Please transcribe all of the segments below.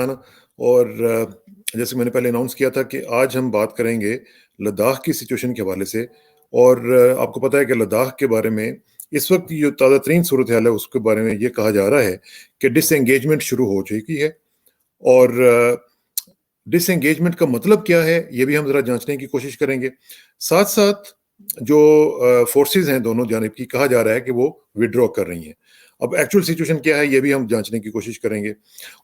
ना। और जैसे मैंने पहले अनाउंस किया था कि आज हम बात करेंगे लद्दाख की सिचुएशन के हवाले से। और आपको पता है कि लद्दाख के बारे में इस वक्त जो ताज़ा तरीन सूरत हाल है उसके बारे में ये कहा जा रहा है कि डिसएंगेजमेंट शुरू हो चुकी है। और डिसएंगेजमेंट का मतलब क्या है ये भी हम ज़रा जांचने की कोशिश करेंगे। साथ साथ जो फोर्सेस हैं दोनों जानिब की, कहा जा रहा है कि वो विड्रॉ कर रही हैं। अब एक्चुअल सिचुएशन क्या है ये भी हम जांचने की कोशिश करेंगे।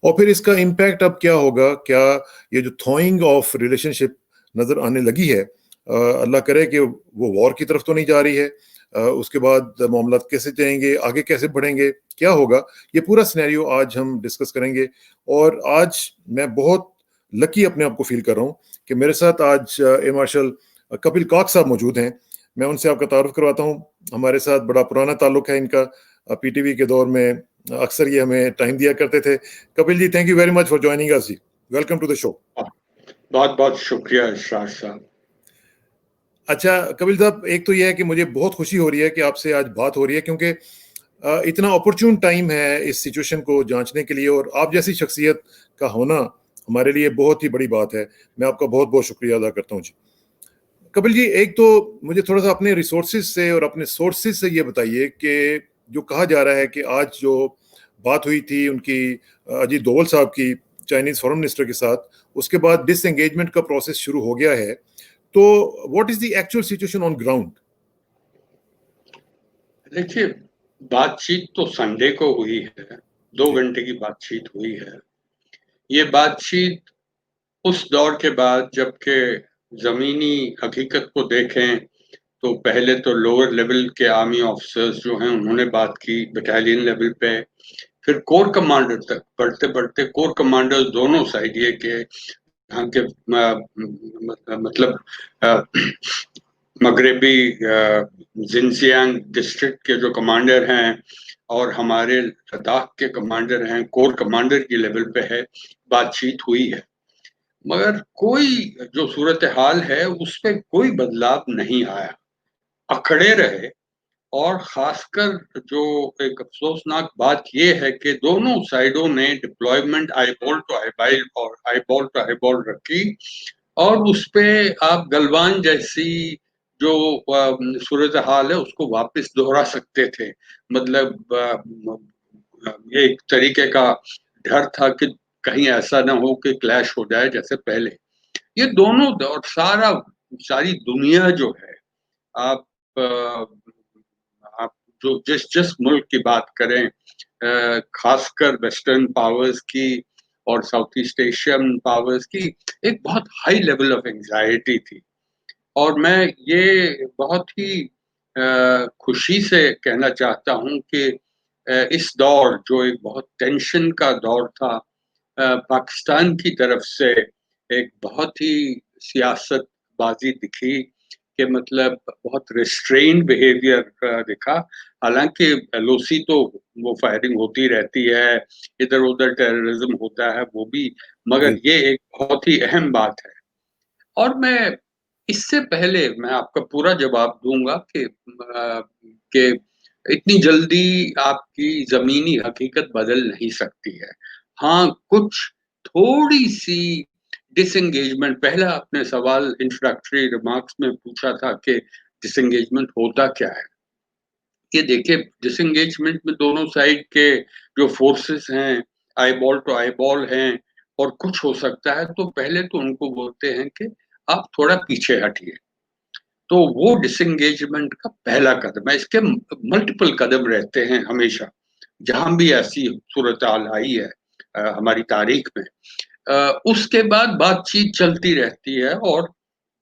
और फिर इसका इम्पैक्ट अब क्या होगा, क्या ये जो थॉइंग ऑफ रिलेशनशिप नज़र आने लगी है, अल्लाह करे कि वो वॉर की तरफ तो नहीं जा रही है, उसके बाद मामला कैसे जाएंगे, आगे कैसे बढ़ेंगे, क्या होगा, ये पूरा सिनेरियो आज हम डिस्कस करेंगे। और आज मैं बहुत लकी अपने आप को फील कर रहा हूँ कि मेरे साथ आज एयर मार्शल कपिल काक साहब मौजूद हैं। मैं उनसे आपका तारुफ करवाता हूँ। हमारे साथ बड़ा पुराना ताल्लुक है इनका। पीटीवी के दौर में अक्सर ये हमें टाइम दिया करते थे। Kapil ji, thank you very much for joining us ji. Welcome to the show. बहुत बहुत शुक्रिया इशरार साहब। अच्छा कपिल साहब, एक तो यह है कि मुझे बहुत खुशी हो रही है कि आपसे आज बात हो रही है, क्योंकि इतना अपॉर्चून टाइम है इस सिचुएशन को जांचने के लिए, और आप जैसी शख्सियत का होना हमारे लिए बहुत ही बड़ी बात है। मैं आपका बहुत बहुत शुक्रिया अदा करता हूँ जी। कपिल जी, एक तो मुझे थोड़ा सा अपने रिसोर्सेज से और अपने सोर्सेज से ये बताइए कि जो कहा जा रहा है कि आज जो बात हुई थी उनकी अजीत डोवल साहब की चाइनीज फॉरेन मिनिस्टर के साथ, उसके बाद डिसएंगेजमेंट का प्रोसेस शुरू हो गया है। तो what is the actual situation on ground? देखिए, बातचीत तो संडे को हुई है, 2 जी। घंटे की बातचीत हुई है। ये बातचीत उस दौर के बाद जबकि ज़मीनी हकीकत को देखें तो पहले तो लोअर लेवल के आर्मी ऑफिसर्स जो हैं उन्होंने बात की बटालियन लेवल पे, फिर कोर कमांडर तक बढ़ते-बढ़ते कोर कमांडर्स दोनों साइड ये के यहाँ के मतलब मगरबी जिनजियांग डिस्ट्रिक्ट के जो कमांडर हैं और हमारे लद्दाख के कमांडर हैं, कोर कमांडर की लेवल पे है, बातचीत हुई है। मगर कोई जो सूरत हाल है उस पे कोई बदलाव नहीं आया, अकड़े रहे। और खासकर जो एक अफसोसनाक बात ये है कि दोनों साइडों ने डिप्लॉयमेंट आईबॉल टू आईबॉल और आईबॉल टू आईबॉल रखी, और उस पे आप गलवान जैसी जो सूरत हाल है उसको वापस दोहरा सकते थे। मतलब एक तरीके का डर था कि कहीं ऐसा ना हो कि क्लैश हो जाए जैसे पहले। ये दोनों और सारी दुनिया जो है, आप आप जो जिस जिस मुल्क की बात करें, खासकर वेस्टर्न पावर्स की और साउथ ईस्ट एशियन पावर्स की, एक बहुत हाई लेवल ऑफ एंजाइटी थी। और मैं ये बहुत ही खुशी से कहना चाहता हूँ कि इस दौर जो एक बहुत टेंशन का दौर था, पाकिस्तान की तरफ से एक बहुत ही सियासतबाजी दिखी कि मतलब बहुत रिस्ट्रेन्ड बिहेवियर दिखा। हालांकि एलओसी तो वो फायरिंग होती रहती है, इधर उधर टेररिज्म होता है वो भी, जी। मगर ये एक बहुत ही अहम बात है। और मैं इससे पहले मैं आपका पूरा जवाब दूंगा कि इतनी जल्दी आपकी जमीनी हकीकत बदल नहीं सकती है। हाँ, कुछ थोड़ी सी डिसएंगेजमेंट, पहला आपने सवाल इंट्रोडक्टरी रिमार्क्स में पूछा था कि डिसएंगेजमेंट होता क्या है। ये देखिए, डिसएंगेजमेंट में दोनों साइड के जो फोर्सेस हैं eyeball to eyeball हैं, और कुछ हो सकता है तो पहले तो उनको बोलते हैं कि आप थोड़ा पीछे हटिए। तो वो डिसएंगेजमेंट का पहला कदम है। इसके मल्टीपल कदम रहते हैं हमेशा, जहां भी ऐसी सूरत हाल आई है हमारी तारीख में। उसके बाद बातचीत चलती रहती है, और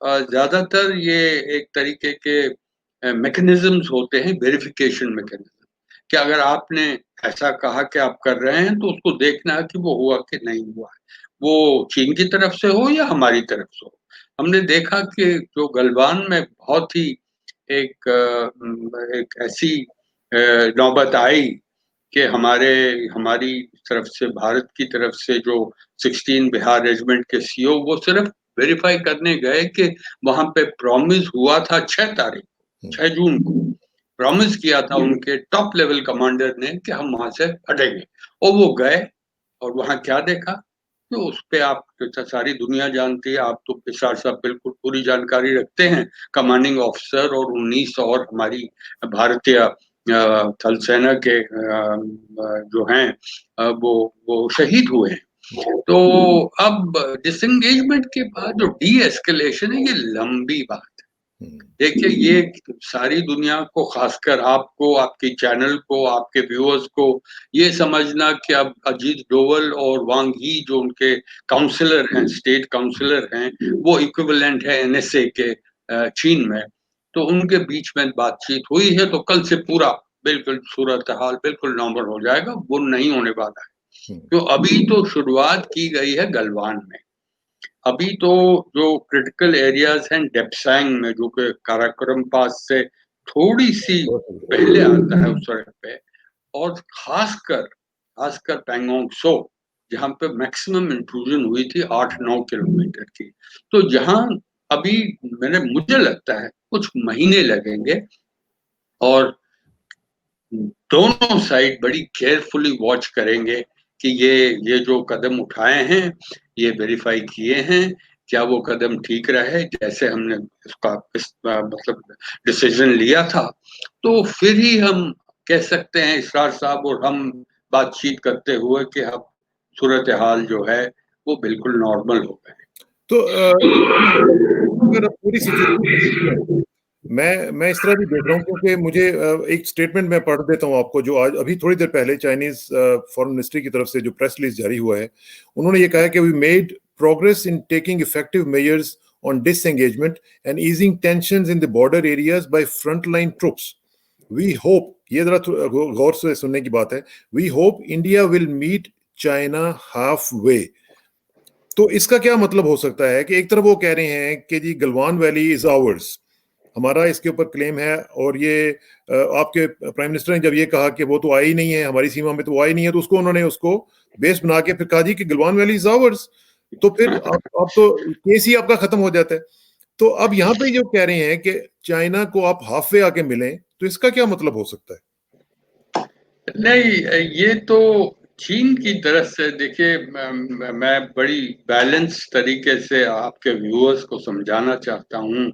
ज्यादातर ये एक तरीके के मैकेनिज्म्स होते हैं, वेरिफिकेशन मैकेनिज्म, कि अगर आपने ऐसा कहा कि आप कर रहे हैं तो उसको देखना है कि वो हुआ कि नहीं हुआ है, वो चीन की तरफ से हो या हमारी तरफ से हो। हमने देखा कि जो गलवान में बहुत ही एक ऐसी नौबत आई कि हमारी तरफ से, भारत की तरफ से जो 16 बिहार रेजिमेंट के सीओ, वो सिर्फ वेरीफाई करने गए कि वहां पे प्रॉमिस हुआ था 6 तारीख, 6 जून को प्रॉमिस किया था उनके टॉप लेवल कमांडर ने कि हम वहां से हटेंगे। और वो गए, और वहां क्या देखा, तो उस पे आप तो सारी दुनिया जानती है, आप तो इरशाद साहब बिल्कुल पूरी जानकारी रखते हैं। कमांडिंग ऑफिसर और 19 और हमारी भारतीय थल सेना के जो हैं वो शहीद हुए हैं। तो अब डिसएंगेजमेंट के बाद जो डी एस्केलेशन है, ये लंबी बात है। देखिए, ये सारी दुनिया को, खासकर आपको, आपके चैनल को, आपके व्यूअर्स को ये समझना कि अब अजीत डोवल और वांग ही जो उनके काउंसलर हैं, स्टेट काउंसलर हैं, वो इक्विवेलेंट है एनएसए के चीन में, तो उनके बीच में बातचीत हुई है, तो कल से पूरा बिल्कुल सूरत हाल बिल्कुल नॉर्मल हो जाएगा, वो नहीं होने वाला है। तो अभी तो शुरुआत की गई है गलवान में। अभी तो जो क्रिटिकल एरियाज हैं डेप्सांग में, जो कि काराकोरम पास से थोड़ी सी पहले आता है उस सड़क पे, और खासकर पैंगोंग सो, जहां पे मैक्सिमम इंट्रूजन हुई थी 8-9 किलोमीटर की। तो जहां अभी मुझे लगता है कुछ महीने लगेंगे, और दोनों साइड बड़ी केयरफुली वॉच करेंगे कि ये जो कदम उठाए हैं, ये वेरीफाई किए हैं, क्या वो कदम ठीक रहे जैसे हमने इसका मतलब डिसीजन लिया था। तो फिर ही हम कह सकते हैं, इसरार साहब और हम बातचीत करते हुए, कि अब सूरत हाल जो है वो बिल्कुल नॉर्मल हो गए। तो अगर पूरी सिचुएशन, मैं इस तरह भी देख रहा हूँ, क्योंकि मुझे एक स्टेटमेंट मैं पढ़ देता हूँ आपको, जो आज अभी थोड़ी देर पहले चाइनीज फॉरेन मिनिस्ट्री की तरफ से जो प्रेस रिलीज जारी हुआ है, उन्होंने ये कहा है कि we made progress in taking effective measures on disengagement and easing tensions in the border areas by frontline troops. We hope, ये जरा गौर से सुनने की बात है, we hope India will meet China halfway. तो इसका क्या मतलब हो सकता है कि एक तरफ वो कह रहे हैं कि जी गलवान वैली इज आवर्स, हमारा इसके ऊपर क्लेम है, और ये आपके प्राइम मिनिस्टर ने जब ये कहा कि वो तो आई नहीं है हमारी सीमा में, तो वो आई नहीं है, तो उसको उन्होंने उसको बेस बना के फिर कहा जी कि गलवान वैली इज आवर्स। तो फिर आप तो केस ही आपका खत्म हो जाता है। तो अब यहाँ पे जो कह रहे हैं कि चाइना को आप हाफ वे आके मिलें, तो इसका क्या मतलब हो सकता है? नहीं, ये तो चीन की तरफ से, देखिए, मैं बड़ी बैलेंस तरीके से आपके व्यूअर्स को समझाना चाहता हूँ।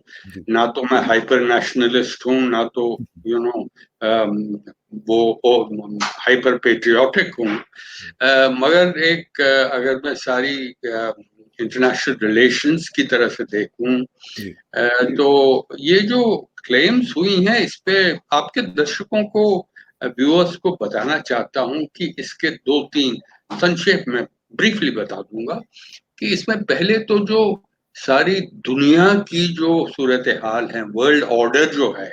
ना तो मैं हाइपर नेशनलिस्ट हूँ, ना तो यू नो वो हाइपर पेट्रियोटिक हूँ, मगर अगर मैं सारी इंटरनेशनल रिलेशंस की तरफ से देखूं, तो ये जो क्लेम्स हुई हैं, इस पे आपके दर्शकों को, व्यूअर्स को बताना चाहता हूं कि इसके 2-3 संक्षेप में ब्रीफली बता दूंगा कि इसमें पहले तो जो सारी दुनिया की जो सूरत हाल है, वर्ल्ड ऑर्डर जो है,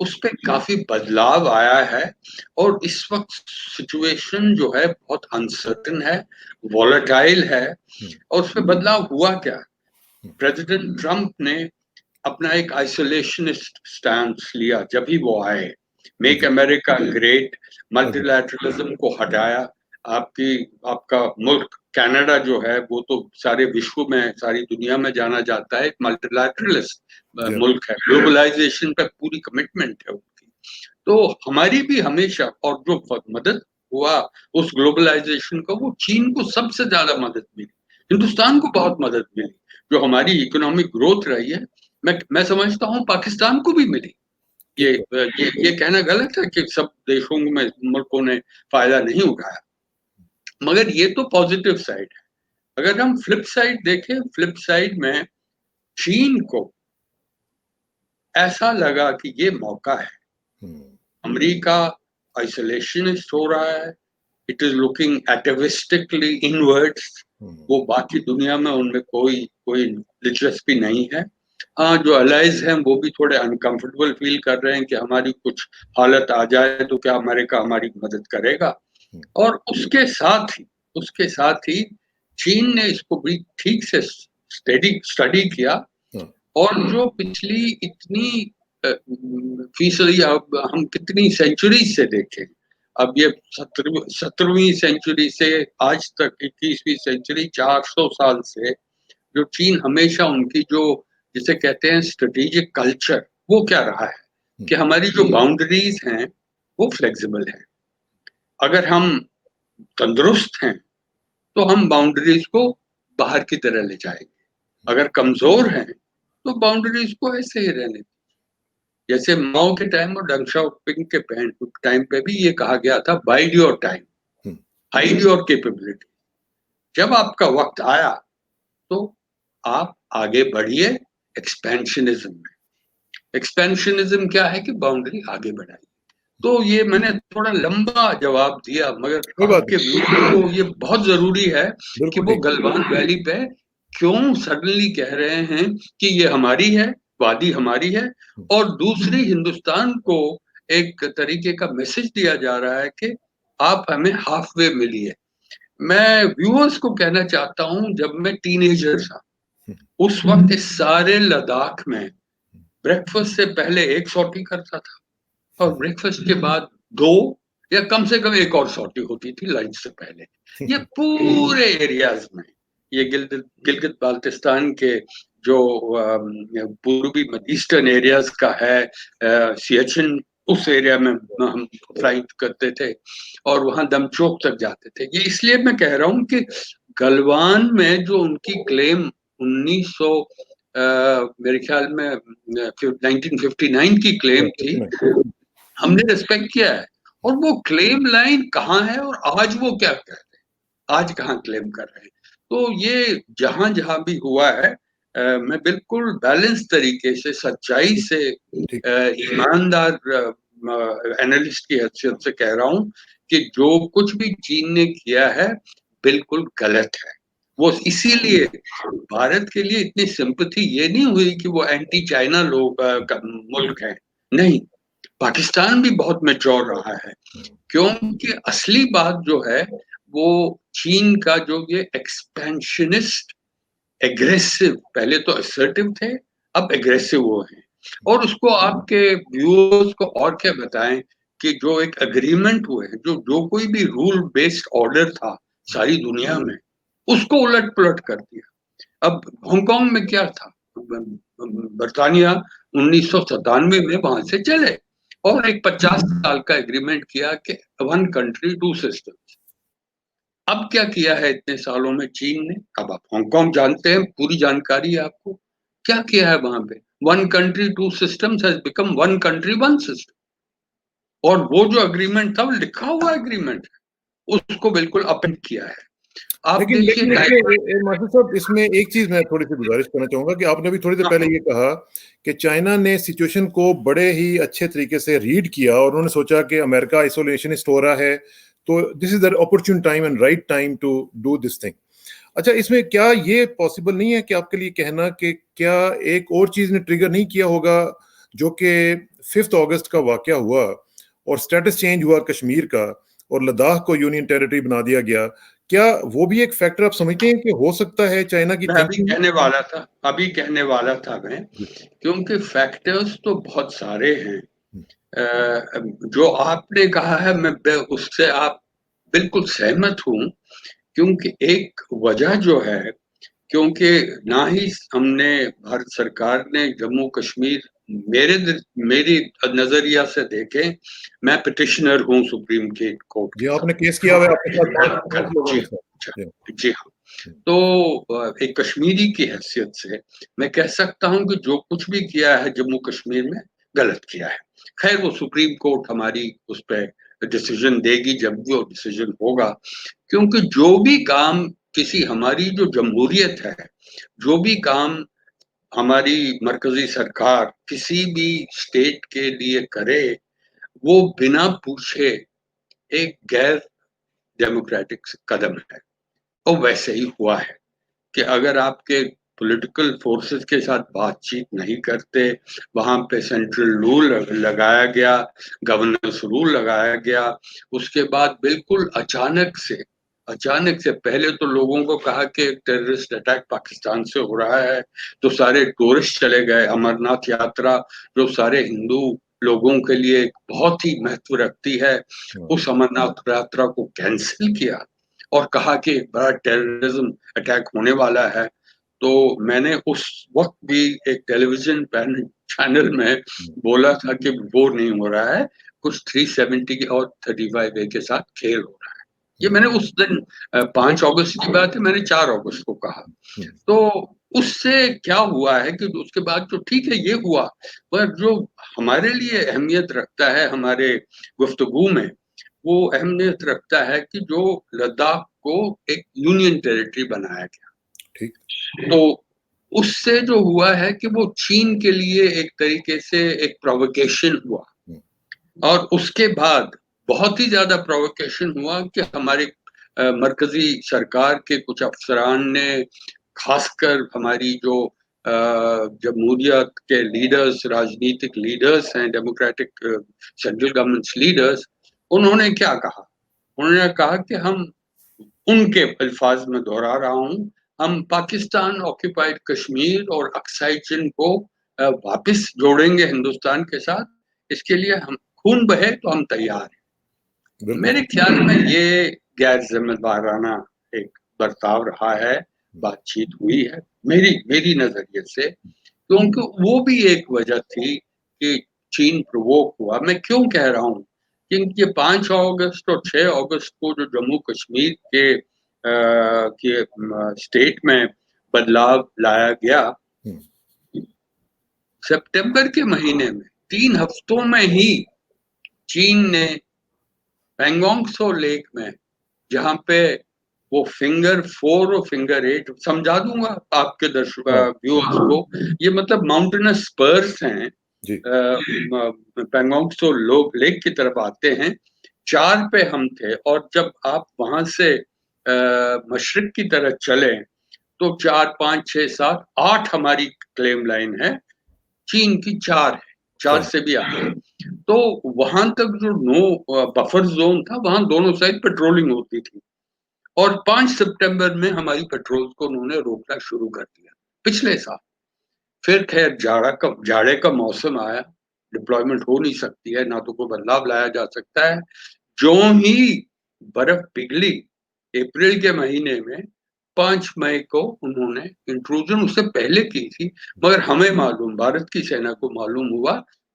उस पे काफी बदलाव आया है, और इस वक्त सिचुएशन जो है बहुत अनसर्टन है, वॉलेटाइल है। और उस पे बदलाव हुआ क्या? प्रेसिडेंट ट्रंप ने अपना एक आइसोलेशनिस्ट स्टैंड लिया जब भी वो आए, मेक अमेरिका ग्रेट, मल्टीलैटरलिज्म को हटाया। आपका मुल्क कनाडा जो है, वो तो सारे विश्व में, सारी दुनिया में जाना जाता है, एक मल्टीलैटरलिस्ट मुल्क है, ग्लोबलाइजेशन पे पूरी कमिटमेंट है उनकी। तो हमारी भी हमेशा, और जो मदद हुआ उस ग्लोबलाइजेशन का, वो चीन को सबसे ज्यादा मदद मिली, हिंदुस्तान को बहुत मदद मिली। जो हमारी इकोनॉमिक ग्रोथ रही है, मैं समझता हूँ पाकिस्तान को भी मिली। ये कहना गलत है कि सब देशों में, मुल्कों ने फायदा नहीं उठाया, मगर ये तो पॉजिटिव साइड है। अगर हम फ्लिप साइड देखें, फ्लिप साइड में चीन को ऐसा लगा कि ये मौका है। अमेरिका आइसोलेशनिस्ट हो रहा है, इट इज लुकिंग एटेविस्टिकली इनवर्ड्स, वो बाकी दुनिया में उनमें कोई दिलचस्पी नहीं है। हाँ, जो अलाइज हैं वो भी थोड़े अनकंफर्टेबल फील कर रहे हैं कि हमारी कुछ हालत आ जाए तो क्या अमेरिका हमारी मदद करेगा। और उसके साथ ही चीन ने इसको भी ठीक से स्टडी किया, और जो पिछली इतनी फीसदी, अब हम कितनी सेंचुरी से देखें, अब ये 17वीं सेंचुरी से आज तक 21वीं सेंचुरी, 400 साल से जो चीन हमेशा उनकी जो, जिसे कहते हैं स्ट्रेटेजिक कल्चर, वो क्या रहा है कि हमारी जो बाउंड्रीज हैं वो फ्लेक्सिबल है। अगर हम तंदुरुस्त हैं तो हम बाउंड्रीज को बाहर की तरह ले जाएंगे। अगर कमजोर हैं तो बाउंड्रीज को ऐसे ही रहने। जैसे माओ के टाइम और डंग शाओपिंग के टाइम पे भी ये कहा गया था, wide your time, hide your capability. जब आपका वक्त आया तो आप आगे बढ़िए एक्सपेंशनिज्म में। एक्सपेंशनिज्म क्या है कि बाउंड्री आगे बढ़ाई। तो ये मैंने थोड़ा लंबा जवाब दिया, मगर कोई बात आपके व्यूअर्स को ये बहुत जरूरी है कि बिल्कुल वो ठीक। गलवान वैली पे क्यों सडनली कह रहे हैं कि ये हमारी है, वादी हमारी है, और दूसरी हिंदुस्तान को एक तरीके का मैसेज दिया जा रहा है कि आप हमें हाफ वे मिलिए। मैं व्यूअर्स को कहना चाहता हूं, जब मैं टीनेजर था उस वक्त इस सारे लद्दाख में ब्रेकफास्ट से पहले एक सॉर्टी करता था और ब्रेकफास्ट के बाद दो, या कम से कम एक और सॉर्टी होती थी लंच से पहले। ये पूरे एरियाज में, ये गिलगित बाल्टिस्तान के जो पूर्वी ईस्टर्न एरियाज का है, सियाचिन, उस एरिया में हम फ्लाइट करते थे और वहां दमचोक तक जाते थे। ये इसलिए मैं कह रहा हूं कि गलवान में जो उनकी क्लेम 1900 मेरे ख्याल में 1959 की क्लेम थी, हमने रिस्पेक्ट किया है। और वो क्लेम लाइन कहाँ है और आज वो क्या कर रहे हैं, आज कहाँ क्लेम कर रहे हैं। तो ये जहां जहां भी हुआ है, मैं बिल्कुल बैलेंस तरीके से, सच्चाई से, ईमानदार एनालिस्ट की हैसियत से कह रहा हूं कि जो कुछ भी चीन ने किया है बिल्कुल गलत है। वो इसीलिए भारत के लिए इतनी सिंपैथी ये नहीं हुई कि वो एंटी चाइना लोग मुल्क है, नहीं। पाकिस्तान भी बहुत मैच्योर रहा है, क्योंकि असली बात जो है वो चीन का जो ये एक्सपेंशनिस्ट, एग्रेसिव, पहले तो असर्टिव थे, अब एग्रेसिव वो हैं। और उसको आपके व्यूअर्स को और क्या बताएं कि जो एक एग्रीमेंट हुए, जो जो कोई भी रूल बेस्ड ऑर्डर था सारी दुनिया में, उसको उलट पुलट कर दिया। अब हांगकांग में क्या था, बरतानिया 1997 में वहां से चले और एक 50 साल का एग्रीमेंट किया कि 1 कंट्री 2 सिस्टम। अब क्या किया है इतने सालों में चीन ने? अब आप हांगकांग जानते हैं, पूरी जानकारी है आपको। क्या किया है वहां पे? 1 country 2 systems has become 1 country 1 system. और वो जो एग्रीमेंट था वो लिखा हुआ एग्रीमेंट है, उसको बिल्कुल अपेंड किया है। आप लेकिन देखिए लेकिन इसमें मास्टर साहब, इसमें एक चीज मैं थोड़ी सी गुजारिश करना चाहूंगा कि आपने भी थोड़ी देर पहले ये कहा कि चाइना ने सिचुएशन को बड़े ही अच्छे तरीके से रीड किया और उन्होंने सोचा कि अमेरिका आइसोलेशनिस्ट हो रहा है, तो this is the opportune time and right time to do this thing. अच्छा, इसमें क्या ये पॉसिबल नहीं है कि आपके लिए कहना कि क्या एक और चीज ने ट्रिगर नहीं किया होगा, जो कि 5 अगस्त का वाकया हुआ और स्टेटस चेंज हुआ कश्मीर का और लद्दाख को यूनियन टेरिटरी बना दिया गया? क्या वो भी एक फैक्टर आप समझते हैं कि हो सकता है चाइना की मैं थिंकिंग? अभी कहने वाला था मैं, क्योंकि फैक्टर्स तो बहुत सारे हैं। जो आपने कहा है मैं उससे आप बिल्कुल सहमत हूं, क्योंकि एक वजह जो है, क्योंकि ना ही हमने, भारत सरकार ने जम्मू कश्मीर, मेरी नजरिया से देखें, मैं पिटिशनर हूं सुप्रीम कोर्ट जी, के आपने साथ। केस किया हुआ है आपके साथ पांच लोगों जी के साथ। जी। जी हाँ। तो एक कश्मीरी की हैसियत से मैं कह सकता हूं कि जो कुछ भी किया है जम्मू कश्मीर में, गलत किया है। खैर, वो सुप्रीम कोर्ट हमारी उस पर डिसीजन देगी जब भी वो डिसीजन होगा। क्योंकि जो भी काम किसी, हमारी जो जमहूरियत है, जो भी काम हमारी मरकजी सरकार किसी भी स्टेट के लिए करे, वो बिना पूछे एक गैर डेमोक्रेटिक कदम है। और वैसे ही हुआ है कि अगर आपके पॉलिटिकल फोर्सेस के साथ बातचीत नहीं करते, वहां पे सेंट्रल रूल लगाया गया, गवर्नेंस रूल लगाया गया, उसके बाद बिल्कुल अचानक से पहले तो लोगों को कहा कि एक टेररिस्ट अटैक पाकिस्तान से हो रहा है, तो सारे टूरिस्ट चले गए। अमरनाथ यात्रा, जो सारे हिंदू लोगों के लिए बहुत ही महत्व रखती है, उस अमरनाथ यात्रा को कैंसिल किया और कहा कि एक बड़ा टेररिज्म अटैक होने वाला है। तो मैंने उस वक्त भी एक टेलीविजन चैनल में बोला था कि वो नहीं हो रहा है, कुछ 370 और 35A के साथ खेल हो रहा है। ये मैंने उस दिन 5 अगस्त की बात है, मैंने 4 अगस्त को कहा। तो उससे क्या हुआ है कि उसके बाद जो ठीक है ये हुआ, पर जो हमारे लिए अहमियत रखता है हमारे गुफ्तगू में, वो अहमियत रखता है कि जो लद्दाख को एक यूनियन टेरिटरी बनाया गया। ठीक। तो उससे जो हुआ है कि वो चीन के लिए एक तरीके से एक प्रोवोकेशन हुआ, और उसके बाद बहुत ही ज्यादा प्रोवोकेशन हुआ कि हमारे मरकजी सरकार के कुछ अफसरान ने, खासकर हमारी जो जमहूरियत के लीडर्स, राजनीतिक लीडर्स हैं, डेमोक्रेटिक सेंट्रल गवर्नमेंट लीडर्स, उन्होंने क्या कहा? उन्होंने कहा कि हम, उनके अल्फाज में दोहरा रहा हूं, हम पाकिस्तान ऑक्यूपाइड कश्मीर और अक्साई चिन को वापस जोड़ेंगे हिंदुस्तान के साथ, इसके लिए हम खून बहे तो हम तैयार हैं। मेरे ख्याल में ये गैर जिम्मेदाराना एक बर्ताव रहा है, बातचीत हुई है मेरी नजरिए से, क्योंकि वो भी एक वजह थी कि चीन प्रवोक हुआ। मैं क्यों कह रहा हूँ? क्योंकि 5 अगस्त और 6 अगस्त को जो जम्मू कश्मीर के स्टेट में बदलाव लाया गया, सितंबर के महीने में 3 हफ्तों में ही चीन ने पैंगोंग त्सो लेक में, जहां पे वो फिंगर 4 और फिंगर 8 समझा दूंगा आपके दर्शक व्यूअर्स को, ये मतलब माउंटेनस स्पर्स हैं, पैंगोंग त्सो लेक की तरफ आते हैं। 4 पे हम थे, और जब आप वहां से मशरिक की तरफ चले तो 4, 5, 6, 7, 8 हमारी क्लेम लाइन है, चीन की 4 है, 4 से भी आगे। तो वहां तक जो नो बफर जोन था, वहां दोनों साइड पेट्रोलिंग होती थी, और 5 सितंबर में हमारी पेट्रोल को उन्होंने रोकना शुरू कर दिया, पिछले साल। फिर खैर जाड़े का मौसम आया, डिप्लॉयमेंट हो नहीं सकती है, ना तो कोई बदलाव लाया जा सकता है। जो ही बर्फ पिघली अप्रैल के महीने में, 5 मई को उन्होंने इंट्रूजन उससे पहले की थी, मगर हमें मालूम, भारत की सेना को मालूम हुआ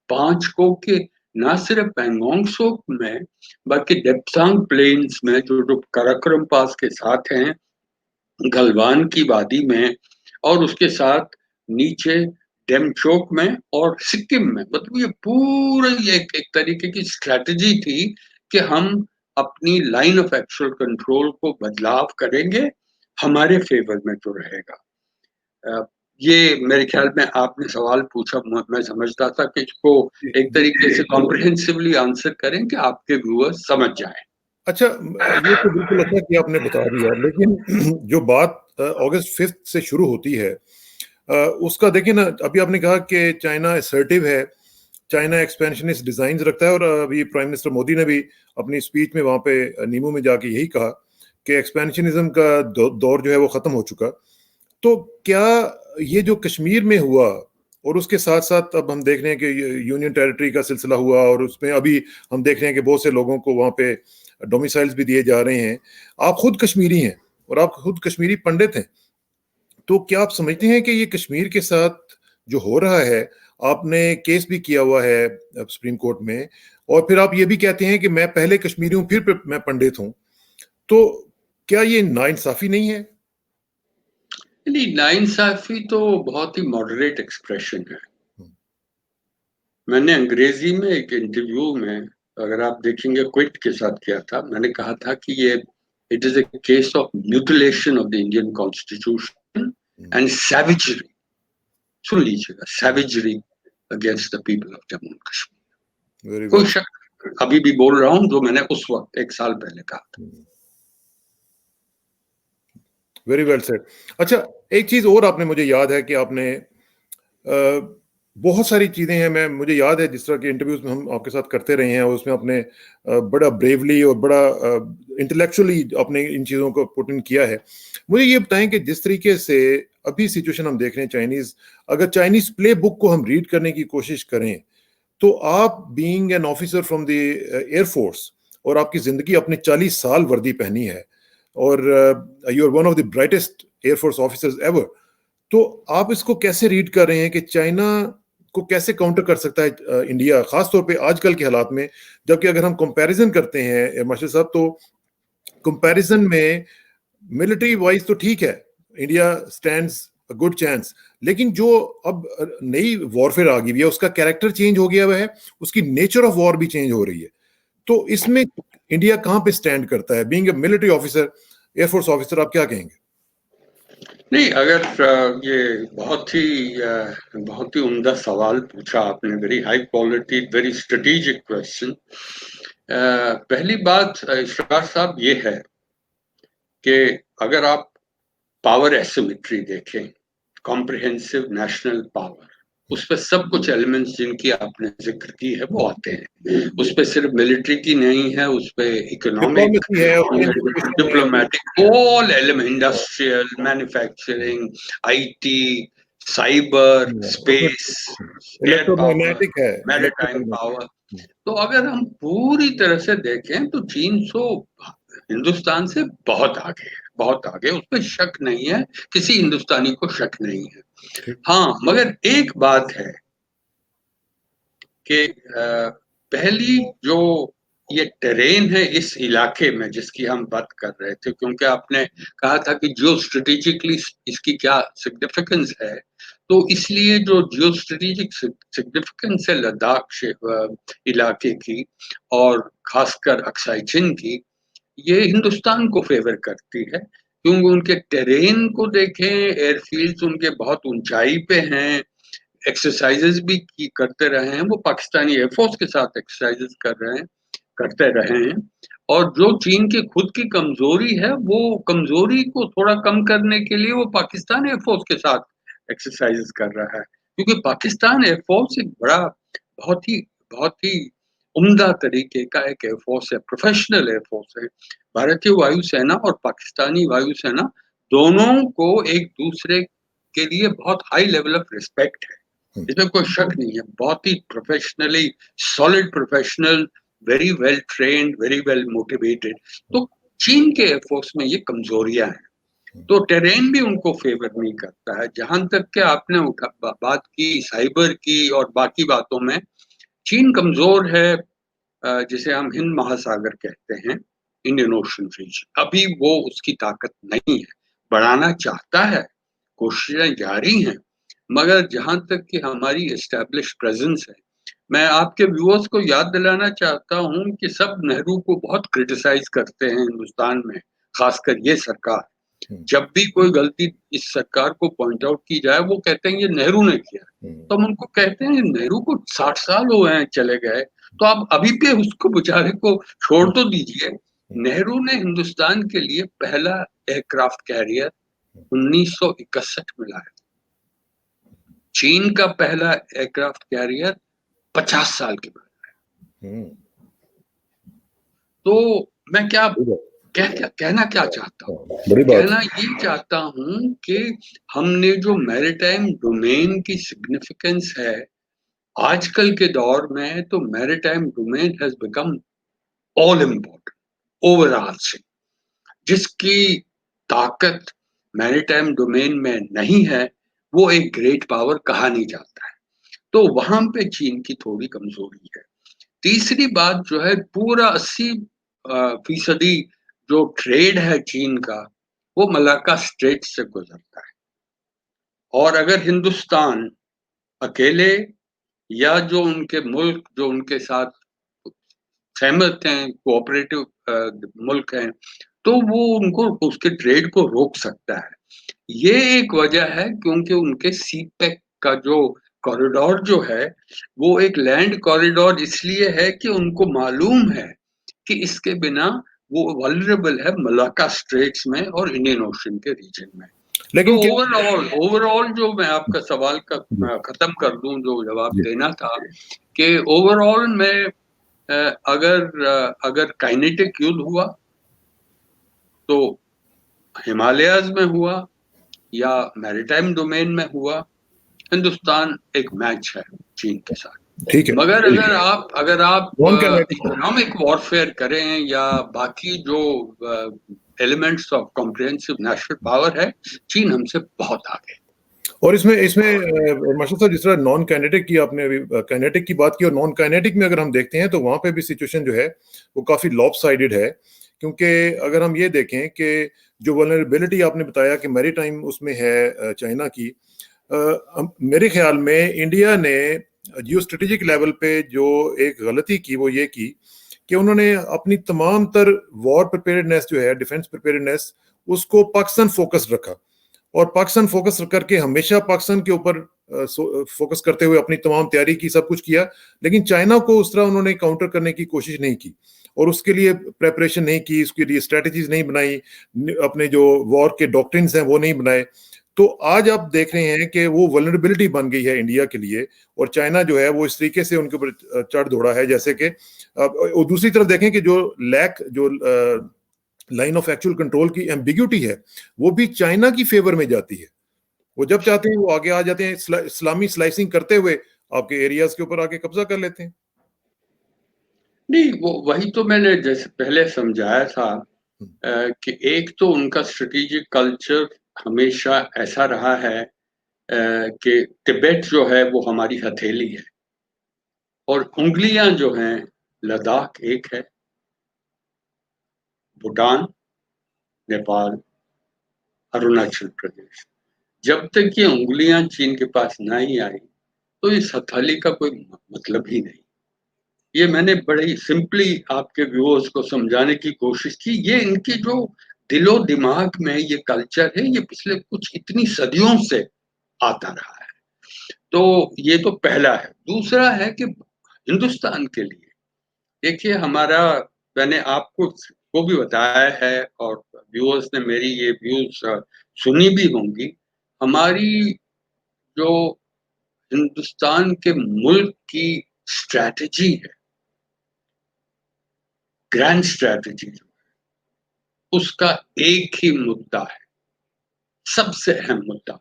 5 को कि ना सिर्फ पैंगोंग त्सो में, बल्कि डेप्सांग प्लेन्स में, जो काराकोरम पास के साथ हैं, गलवान की वादी में, और उसके साथ नीचे डेमचोक में और सिक्किम में, मतलब ये पूरी एक तरीके की स्ट्रेटजी थी कि हम अपनी लाइन ऑफ एक्चुअल कंट्रोल को बदलाव करेंगे, हमारे फेवर में जो रहेगा। ये मेरे ख्याल में आपने सवाल पूछा, मैं समझता था कि इसको एक तरीके से कॉम्प्रिहेंसिवली आंसर करें कि आपके व्यूअर्स समझ जाएं। अच्छा, ये तो बिल्कुल अच्छा कि आपने बता दिया, लेकिन जो बात अगस्त 5 से शुरू होती है, उसका देखिए ना, अभी आपने कहा कि चाइना असर्टिव है, चाइना एक्सपेंशनिस्ट डिजाइन रखता है, और अभी प्राइम मिनिस्टर मोदी ने भी अपनी स्पीच में वहां पे नीमू में जाके यही कहा कि एक्सपेंशनिज्म का दौर जो है वो खत्म हो चुका। तो क्या ये जो कश्मीर में हुआ, और उसके साथ साथ अब हम देख रहे हैं कि यूनियन टेरिटरी का सिलसिला हुआ, और उसमें अभी हम देख रहे हैं कि बहुत से लोगों को वहां पे डोमिसाइल्स भी दिए जा रहे हैं। आप खुद कश्मीरी हैं और आप खुद कश्मीरी पंडित हैं, तो क्या आप समझते हैं कि ये कश्मीर के साथ जो हो रहा है, आपने केस भी किया हुआ है सुप्रीम कोर्ट में, और फिर आप ये भी कहते हैं कि मैं पहले कश्मीरी हूं फिर मैं पंडित हूं, तो क्या ये नाइंसाफी नहीं है? नहीं, नाइंसाफी तो बहुत ही मॉडरेट एक्सप्रेशन है। मैंने अंग्रेजी में एक इंटरव्यू में, अगर आप देखेंगे, क्विट के साथ किया था, मैंने कहा था कि ये it is a case of mutilation of the Indian constitution and savagery, सुन लीजिएगा, savagery against the people of Jammu and Kashmir. कोई शक, अभी भी बोल रहा हूं जो मैंने उस वक्त 1 साल पहले कहा था। Very well said. अच्छा, एक चीज और आपने, मुझे याद है कि आपने बहुत सारी चीजें हैं, मुझे याद है जिस तरह के इंटरव्यूज में हम आपके साथ करते रहे हैं, और उसमें आपने बड़ा ब्रेवली और बड़ा इंटेलेक्चुअली आपने इन चीजों को पुट इन किया है। मुझे ये बताएं कि जिस तरीके से अभी सिचुएशन हम देख रहे हैं चाइनीज, अगर चाइनीज प्ले बुक को हम रीड करने की कोशिश करें, तो आप being an officer from the air force, और आपकी जिंदगी, आपने 40 साल वर्दी पहनी है, और you are one of the brightest air force officers ever, तो आप इसको कैसे रीड कर रहे हैं कि चाइना को कैसे काउंटर कर सकता है इंडिया, खासतौर पे आजकल के हालात में, जबकि अगर हम कंपैरिजन करते हैं मास्टर साहब, तो कंपैरिजन में मिलिट्री वाइज तो ठीक है, India stands a good chance, लेकिन जो अब नई वॉरफेयर आ गई है उसका कैरेक्टर चेंज हो गया हुआ है, उसकी नेचर ऑफ वॉर भी चेंज हो रही है। तो इसमें इंडिया कहां पे स्टैंड करता है? Being a military officer, air force officer, आप क्या कहेंगे? नहीं, अगर ये बहुत ही उम्दा सवाल पूछा आपने, very high quality, very strategic question. पहली बात इशरार साहब ये है कि अगर आप पावर एसिमेट्री देखें, कॉम्प्रिहेंसिव नेशनल पावर, उस पर सब कुछ एलिमेंट्स जिनकी आपने जिक्र की है वो आते हैं। उस पर सिर्फ मिलिट्री की नहीं है, उस पर इकोनॉमिक, डिप्लोमेसी है, है, diplomatic, all element, industrial, manufacturing, IT, cyber, space, air power, electromagnetic है, मैरीटाइम इलेक्ट्रोमैग्नेटिक। पावर। तो अगर हम पूरी तरह से देखें तो चीन हिंदुस्तान से बहुत आगे है, बहुत आगे, उस पर शक नहीं है, किसी हिंदुस्तानी को शक नहीं है। हाँ, मगर एक बात है कि पहली जो ये टेरेन है इस इलाके में जिसकी हम बात कर रहे थे, क्योंकि आपने कहा था कि जियो स्ट्रेटेजिकली इसकी क्या सिग्निफिकेंस है, तो इसलिए जो जियो स्ट्रेटेजिक सिग्निफिकेंस है लद्दाख इलाके की और खासकर अक्साई चिन की, ये हिंदुस्तान को फेवर करती है, क्योंकि उनके टेरेन को देखें, एयरफील्ड्स उनके बहुत ऊंचाई पे हैं, एक्सरसाइजेज भी करते रहे हैं, वो पाकिस्तानी एयरफोर्स के साथ एक्सरसाइजेज करते रहे हैं। और जो चीन की खुद की कमजोरी है, वो कमजोरी को थोड़ा कम करने के लिए वो पाकिस्तान एयरफोर्स के साथ एक्सरसाइजेज कर रहा है, क्योंकि पाकिस्तान एयरफोर्स एक बड़ा बहुत ही उम्दा तरीके का एक एयरफोर्स है, प्रोफेशनल एयरफोर्स है। भारतीय वायुसेना और पाकिस्तानी वायुसेना दोनों को एक दूसरे के लिए बहुत हाई लेवल ऑफ रिस्पेक्ट है, इसमें कोई शक नहीं है। बहुत ही professionally solid professional, very well trained, very well motivated. तो चीन के एयरफोर्स में ये कमजोरियां हैं, तो टेरेन भी उनको फेवर नहीं करता है। जहां तक के आपने बात की साइबर की और बाकी बातों में, चीन कमजोर है, जिसे हम हिंद महासागर कहते हैं, इंडियन ओशन रीजन, अभी वो उसकी ताकत नहीं है, बढ़ाना चाहता है, कोशिशें जारी हैं, मगर जहां तक कि हमारी एस्टैब्लिश प्रेजेंस है, मैं आपके व्यूअर्स को याद दिलाना चाहता हूं कि सब नेहरू को बहुत क्रिटिसाइज करते हैं हिंदुस्तान में, खासकर ये सरकार। जब भी कोई गलती इस सरकार को पॉइंट आउट की जाए, वो कहते हैं ये नेहरू ने किया, तो हम उनको कहते हैं नेहरू को 60 साल हुए हैं चले गए, तो आप अभी पे उसको बेचारे को छोड़ तो दीजिए। नेहरू ने हिंदुस्तान के लिए पहला एयरक्राफ्ट कैरियर 1961 में लाया, चीन का पहला एयरक्राफ्ट कैरियर 50 साल के बाद। तो मैं कहना क्या चाहता हूँ, कहना ये चाहता हूँ कि हमने जो मैरीटाइम डोमेन की सिग्निफिकेंस है आजकल के दौर में, तो maritime domain has become all important, overarching, जिसकी ताकत मैरीटाइम डोमेन में नहीं है वो एक ग्रेट पावर कहा नहीं जाता है। तो वहां पे चीन की थोड़ी कमजोरी है। तीसरी बात जो है, पूरा 80% जो ट्रेड है चीन का, वो मलाक्का स्ट्रेट से गुजरता है, और अगर हिंदुस्तान अकेले या जो उनके मुल्क जो उनके साथ सहमत हैं, कोऑपरेटिव मुल्क हैं, तो वो उनको उसके ट्रेड को रोक सकता है। ये एक वजह है, क्योंकि उनके सीपेक का जो कॉरिडोर जो है, वो एक लैंड कॉरिडोर इसलिए है कि उनको मालूम है कि इसके बिना वो वल्नरेबल है मलाक्का स्ट्रेट्स में और इंडियन ओशन के रीजन में। लेकिन तो ओवरऑल जो मैं आपका सवाल का खत्म कर दूं, जो जवाब देना था कि ओवरऑल में अगर काइनेटिक युद्ध हुआ तो हिमालयाज में हुआ या मैरीटाइम डोमेन में हुआ, हिंदुस्तान एक मैच है चीन के साथ, ठीक है। मगर अगर आप इकोनॉमिक वॉरफेयर करें या बाकी जो elements of comprehensive national power है, चीन हमसे बहुत आगे। और इसमें मार्शल साहब, जिस तरह नॉन काइनेटिक की आपने अभी काइनेटिक की बात की, और नॉन काइनेटिक में अगर हम देखते हैं तो वहां पे भी सिचुएशन जो है वो काफी लॉपसाइडेड है, क्योंकि अगर हम ये देखें कि जो वल्नरेबिलिटी आपने बताया कि मैरीटाइम उसमें है चाइना की, मेरे ख्याल में इंडिया ने जियो स्ट्रेटेजिक लेवल पे जो एक गलती की वो ये की कि उन्होंने अपनी तमाम तर वॉर प्रिपेयर्डनेस जो है, डिफेंस प्रिपेयर्डनेस, उसको पाकिस्तान फोकस रखा। और पाकिस्तान फोकस करके हमेशा पाकिस्तान के ऊपर फोकस करते हुए अपनी तमाम तैयारी की, सब कुछ किया, लेकिन चाइना को उस तरह उन्होंने काउंटर करने की कोशिश नहीं की और उसके लिए प्रेपरेशन नहीं की, उसके लिए स्ट्रेटजीज नहीं बनाई, अपने जो वॉर के डॉक्ट्रिन्स हैं वो नहीं बनाए। तो आज आप देख रहे हैं कि वो वल्नरेबिलिटी बन गई है इंडिया के लिए, और चाइना जो है वो इस तरीके से उनके ऊपर चढ़ दौड़ा है जैसे कि और दूसरी तरफ देखें कि जो लाइन ऑफ एक्चुअल कंट्रोल की एम्बिग्यूटी है वो भी चाइना की फेवर में जाती है। वो जब चाहते हैं वो आगे आ जाते हैं, इस्लामी स्लाइसिंग करते हुए आपके एरियाज के ऊपर आके कब्जा कर लेते हैं। नहीं, वो वही तो मैंने जैसे पहले समझाया था कि एक तो उनका स्ट्रेटेजिक कल्चर हमेशा ऐसा रहा है कि तिब्बत जो है वो हमारी हथेली है और उंगलियां जो हैं लद्दाख एक है, भूटान, नेपाल, अरुणाचल प्रदेश। जब तक ये उंगलियां चीन के पास नहीं आई तो इस हथेली का कोई मतलब ही नहीं। ये मैंने बड़े ही सिंपली आपके व्यूअर्स को समझाने की कोशिश की। ये इनकी जो दिलो दिमाग में ये कल्चर है, ये पिछले कुछ इतनी सदियों से आता रहा है। तो ये तो पहला है। दूसरा है कि हिंदुस्तान के लिए देखिए हमारा, मैंने आपको को भी बताया है और व्यूअर्स ने मेरी ये व्यूज सुनी भी होंगी। हमारी जो हिंदुस्तान के मुल्क की स्ट्रैटेजी है, ग्रैंड स्ट्रैटेजी, उसका एक ही मुद्दा है, सबसे अहम मुद्दा,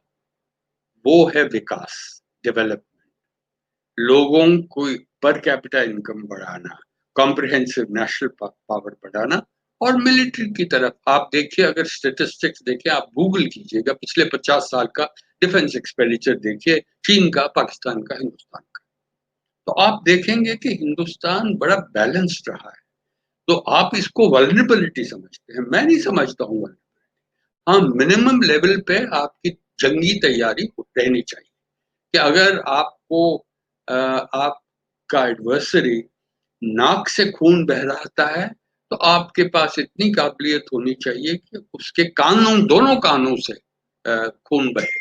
वो है विकास, डेवलपमेंट। लोगों को पर कैपिटा इनकम बढ़ाना, कॉम्प्रिहेंसिव नेशनल पावर बढ़ाना, और मिलिट्री की तरफ आप देखिए, अगर स्टेटिस्टिक्स देखिए, आप गूगल कीजिएगा पिछले 50 साल का डिफेंस एक्सपेंडिचर देखिए, चीन का, पाकिस्तान का, हिंदुस्तान का, तो आप देखेंगे कि हिंदुस्तान बड़ा बैलेंस्ड रहा है। तो आप इसको वल्नरेबिलिटी समझते हैं, मैं नहीं समझता हूँ। हाँ, मिनिमम लेवल पे आपकी जंगी तैयारी रहनी चाहिए कि अगर आपको आपका एडवर्सरी नाक से खून बह रहा है तो आपके पास इतनी काबिलियत होनी चाहिए कि उसके कानों, दोनों कानों से खून बहे,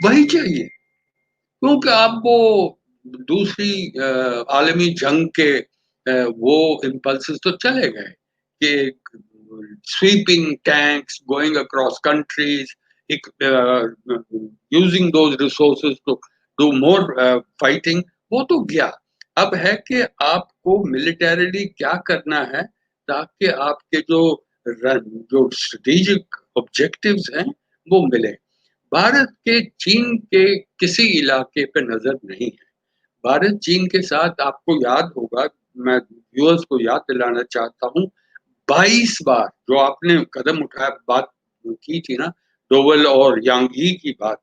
वही चाहिए। क्योंकि आप वो दूसरी आलमी जंग के वो इम्पल्सेस तो चले गए कि sweeping tanks going across countries, using those resources to do more fighting, वो तो गया। अब है कि आपको मिलिटरीली क्या करना है ताकि आपके जो स्ट्रेटेजिक ऑब्जेक्टिव्स हैं वो मिले। भारत के चीन के किसी इलाके पे नजर नहीं है। भारत चीन के साथ, आपको याद होगा, मैं व्यूअर्स को याद दिलाना चाहता हूँ, 22 बार जो आपने कदम उठाया, बात की थी ना, डोवल और यांगी की बात,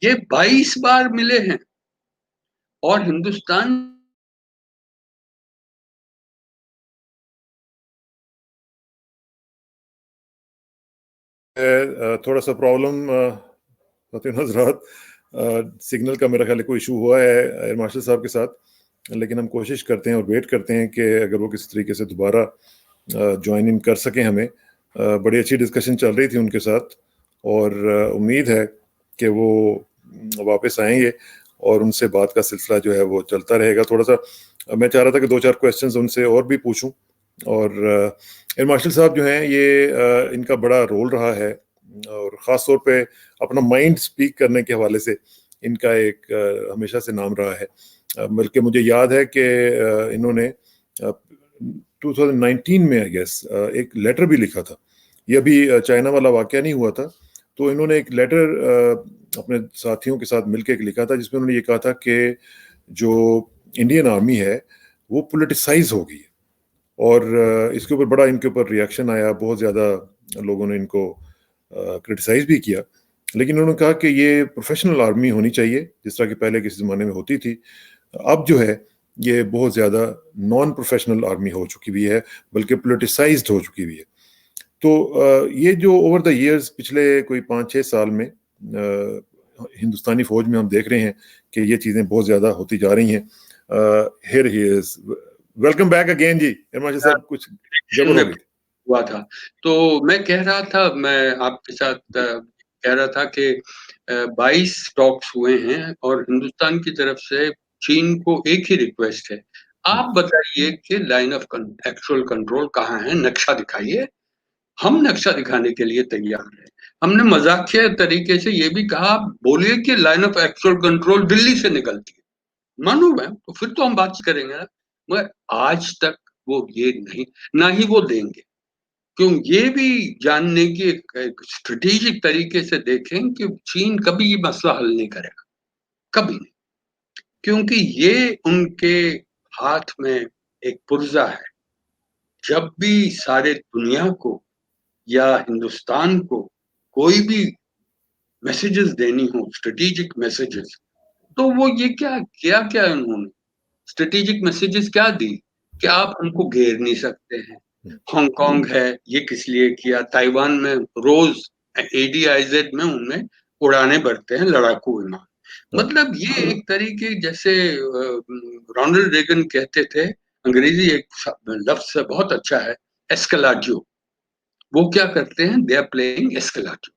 ये 22 बार मिले हैं और हिंदुस्तान थोड़ा सा प्रॉब्लम हजरात, सिग्नल का मेरा ख्याल है कोई इशू हुआ है एयर मार्शल साहब के साथ, लेकिन हम कोशिश करते हैं और वेट करते हैं कि अगर वो किसी तरीके से दोबारा ज्वाइन इन कर सकें हमें। बड़ी अच्छी डिस्कशन चल रही थी उनके साथ और उम्मीद है कि वो वापस आएंगे और उनसे बात का सिलसिला जो है वो चलता रहेगा। थोड़ा सा मैं चाह रहा था कि 2-4 क्वेश्चंस उनसे और भी पूछूं। और एयर मार्शल साहब जो हैं ये इनका बड़ा रोल रहा है और ख़ास तौर पे अपना माइंड स्पीक करने के हवाले से इनका एक हमेशा से नाम रहा है। बल्कि मुझे याद है कि इन्होंने 2019 में आई गेस एक लेटर भी लिखा था। ये अभी चाइना वाला वाकया नहीं हुआ था, तो इन्होंने एक लेटर अपने साथियों के साथ मिलकर लिखा था जिसमें उन्होंने ये कहा था कि जो इंडियन आर्मी है वो पोलिटिसाइज हो गई है। और इसके ऊपर बड़ा इनके ऊपर रिएक्शन आया, बहुत ज़्यादा लोगों ने इनको क्रिटिसाइज भी किया, लेकिन उन्होंने कहा कि ये प्रोफेशनल आर्मी होनी चाहिए जिस तरह की पहले किसी ज़माने में होती थी। अब जो है ये बहुत ज़्यादा नॉन प्रोफेशनल आर्मी हो चुकी हुई है, बल्कि पोलिटिसाइज्ड हो चुकी हुई है। तो ये जो ओवर द इयर्स पिछले कोई 5-6 साल में हिंदुस्तानी फौज में हम देख रहे हैं कि ये चीजें बहुत ज्यादा होती जा रही हैं। Here he is, welcome back again ji. Himanshu sahab, कुछ गड़बड़ हो गई हुआ था, तो मैं कह रहा था, मैं आपके साथ कह रहा था कि 22 टॉक्स हुए हैं और हिंदुस्तान की तरफ से चीन को एक ही रिक्वेस्ट है, आप बताइए कि लाइन ऑफ एक्चुअल कंट्रोल कहाँ है, नक्शा दिखाइए। हम नक्शा दिखाने के लिए तैयार हैं। हमने मजाकिया तरीके से ये भी कहा, बोलिए कि line of actual control Delhi से निकलती है, मानो मैं तो फिर तो हम बात करेंगे ना। मगर आज तक वो ये नहीं, ना ही वो देंगे। क्यों, ये भी जानने की एक स्ट्रेटेजिक तरीके से देखें कि चीन कभी ये मसला हल नहीं करेगा, कभी नहीं, क्योंकि ये उनके हाथ में एक पुर्जा है। जब भी सारे दुनिया को या हिंदुस्तान को कोई भी मैसेजेस देनी हो, स्ट्रेटेजिक मैसेजेस, तो वो ये क्या किया, क्या उन्होंने स्ट्रेटेजिक मैसेजेस क्या दी कि आप हमको घेर नहीं सकते हैं। हांगकांग है, ये किस लिए किया, ताइवान में रोज ADIZ में उनमें उड़ाने बढ़ते हैं लड़ाकू विमान। मतलब ये एक तरीके, जैसे रोनाल्ड रेगन कहते थे, अंग्रेजी एक लफ्ज है बहुत अच्छा है, एस्केलाडियो। वो क्या करते हैं, दे आर प्लेइंग एस्केलाडियो।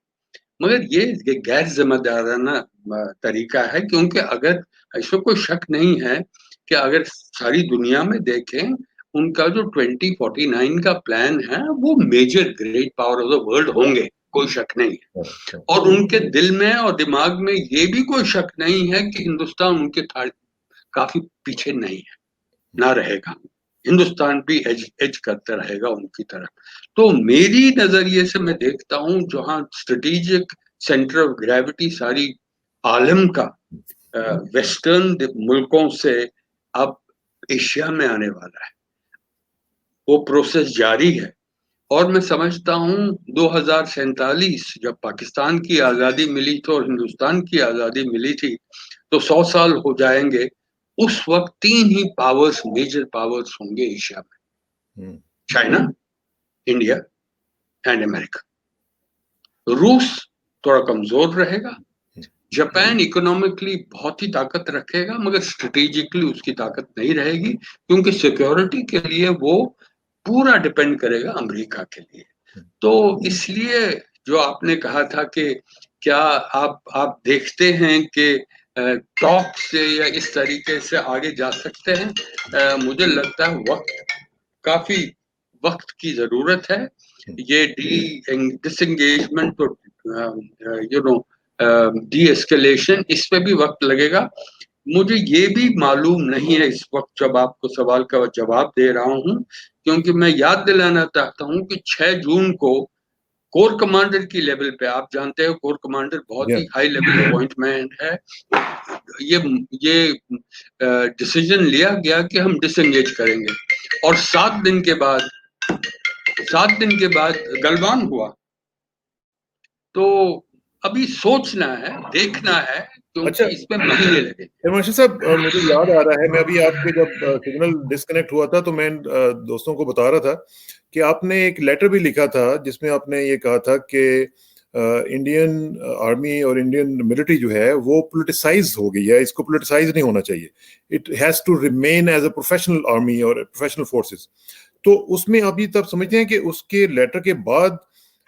मगर ये गैर जिम्मेदाराना तरीका है, क्योंकि अगर इसमें कोई शक नहीं है कि अगर सारी दुनिया में देखें, उनका जो 2049 का प्लान है वो major great power of the world होंगे, कोई शक नहीं है। और उनके दिल में और दिमाग में ये भी कोई शक नहीं है कि हिंदुस्तान उनके काफी पीछे नहीं है, ना रहेगा। हिंदुस्तान भी एज करता रहेगा उनकी तरफ। तो मेरी नजरिए से मैं देखता हूं, जहां स्ट्रेटेजिक सेंटर ऑफ ग्रेविटी सारी आलम का वेस्टर्न मुल्कों से अब एशिया में आने वाला है, वो प्रोसेस जारी है। और मैं समझता हूं 2047 जब पाकिस्तान की आजादी मिली थी और हिंदुस्तान की आजादी मिली थी, तो 100 साल हो जाएंगे। उस वक्त 3 ही पावर्स, मेजर पावर्स होंगे एशिया में, चाइना, इंडिया एंड अमेरिका। रूस थोड़ा कमजोर रहेगा, जापान इकोनॉमिकली बहुत ही ताकत रखेगा, मगर स्ट्रेटेजिकली उसकी ताकत नहीं रहेगी, क्योंकि सिक्योरिटी के लिए वो पूरा डिपेंड करेगा अमेरिका के लिए। तो इसलिए जो आपने कहा था कि क्या आप देखते हैं कि टॉप से या इस तरीके से आगे जा सकते हैं, मुझे लगता है काफी वक्त की जरूरत है। ये डिसएंगेजमेंट, तो डी एस्केलेशन, इस पे भी वक्त लगेगा। मुझे ये भी मालूम नहीं है इस वक्त जब आपको सवाल का जवाब दे रहा हूं, क्योंकि मैं याद दिलाना चाहता हूं कि 6 जून को कोर कमांडर की लेवल पे, आप जानते हो कोर कमांडर बहुत ही हाई लेवल अपॉइंटमेंट है, ये डिसीजन लिया गया कि हम डिसएंगेज करेंगे। और 7 दिन के बाद गलवान हुआ। तो अभी सोचना है, देखना है, क्योंकि इसमें महीने लगे। हिमांशु साहब, मुझे याद आ रहा है, मैं अभी आपके जब सिग्नल डिस्कनेक्ट हुआ था तो मैं दोस्तों को बता रहा था कि आपने एक लेटर भी लिखा था जिसमें आपने ये कहा था कि इंडियन आर्मी और इंडियन मिलिट्री जो है वो पोलिटिसाइज हो गई है, इसको पोलिटिसाइज नहीं होना चाहिए, it has to remain as a professional army और प्रोफेशनल फोर्सेस। तो उसमें अभी तक समझते हैं कि उसके लेटर के बाद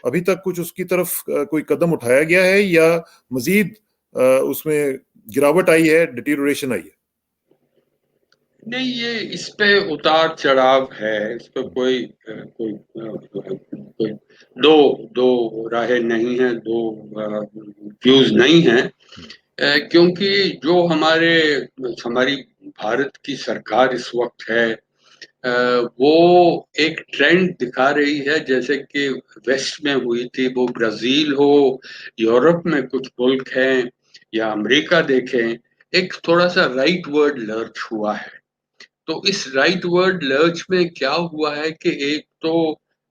अभी तक कुछ उसकी तरफ कोई कदम उठाया गया है या मजीद उसमें गिरावट आई है, डिटीरियोरेशन आई है? नहीं, ये इस पे उतार चढ़ाव है, इस पे कोई दो राहें नहीं है, दो व्यूज नहीं है, क्योंकि जो हमारी भारत की सरकार इस वक्त है, वो एक ट्रेंड दिखा रही है, जैसे कि वेस्ट में हुई थी, वो ब्राजील हो, यूरोप में कुछ मुल्क हैं, या अमेरिका देखें, एक थोड़ा सा राइट वर्ड लर्च हुआ है। तो इस राइट वर्ड लर्च में क्या हुआ है कि एक तो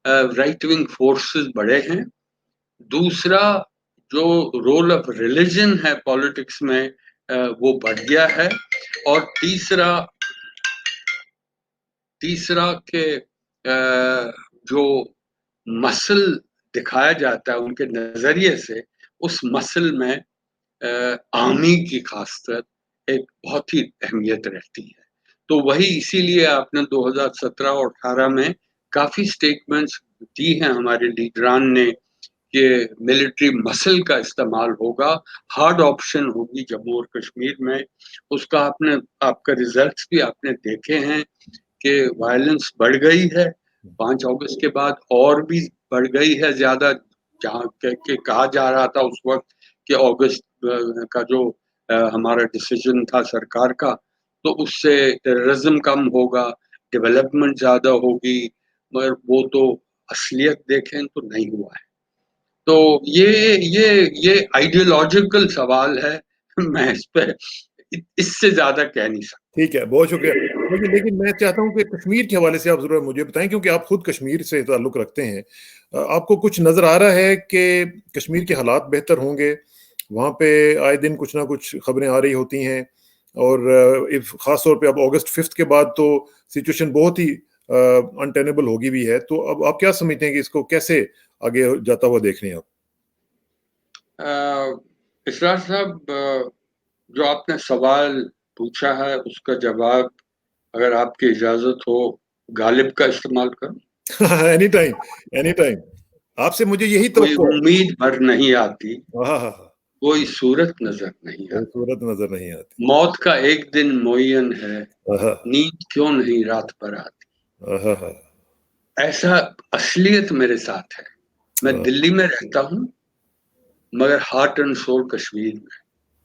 राइट विंग फोर्सेस बड़े हैं, दूसरा जो रोल ऑफ रिलीजन है पॉलिटिक्स में वो बढ़ गया है, और तीसरा के जो मसल दिखाया जाता है उनके नजरिए से, उस मसल में आर्मी की खासकर एक बहुत ही अहमियत रहती है। तो वही इसीलिए आपने 2017 और 18 में काफी स्टेटमेंट्स दी हैं हमारे लीडरान ने कि मिलिट्री मसल का इस्तेमाल होगा, हार्ड ऑप्शन होगी जम्मू और कश्मीर में। उसका आपका रिजल्ट्स भी आपने देखे हैं कि वायलेंस बढ़ गई है 5 अगस्त के बाद, और भी बढ़ गई है ज्यादा, जहाँ के कहा जा रहा था उस वक्त कि अगस्त का जो हमारा डिसीजन था सरकार का, तो उससे टेररिज्म कम होगा, डेवलपमेंट ज्यादा होगी, मगर वो तो असलियत देखें तो नहीं हुआ है। तो ये आइडियोलॉजिकल सवाल है। मैं इस पे इससे ज्यादा कह नहीं सकता। ठीक है, बहुत शुक्रिया। लेकिन लेकिन मैं चाहता हूं कि कश्मीर के हवाले से आप जरूर मुझे बताएं, क्योंकि आप खुद कश्मीर से ताल्लुक रखते हैं। आपको कुछ नजर आ रहा है कि कश्मीर के हालात बेहतर होंगे? वहां पे आए दिन कुछ ना कुछ खबरें आ रही होती हैं, और खास तौर पे अब अगस्त 5 के बाद तो सिचुएशन बहुत ही अनटेनेबल होगी भी है। तो अब आप क्या समझते हैं कि इसको कैसे आगे जाता हुआ देख रहे हैं आप? इसरार साहब, जो आपने सवाल पूछा है उसका जवाब, अगर आपकी इजाजत हो, गालिब का इस्तेमाल करूं? Any time, any time. आपसे मुझे यही कोई तवक्को है। उम्मीद भर नहीं आती, हाँ, हाँ, हाँ। कोई सूरत नजर नहीं कोई आती, सूरत नजर नहीं आती। मौत का एक दिन मुय्यन है, आहा, नींद क्यों नहीं रात पर आती। आहा, हा, ऐसा असलियत मेरे साथ है। मैं हाँ, दिल्ली में रहता हूँ, मगर हार्ट एंड सोल कश्मीर में।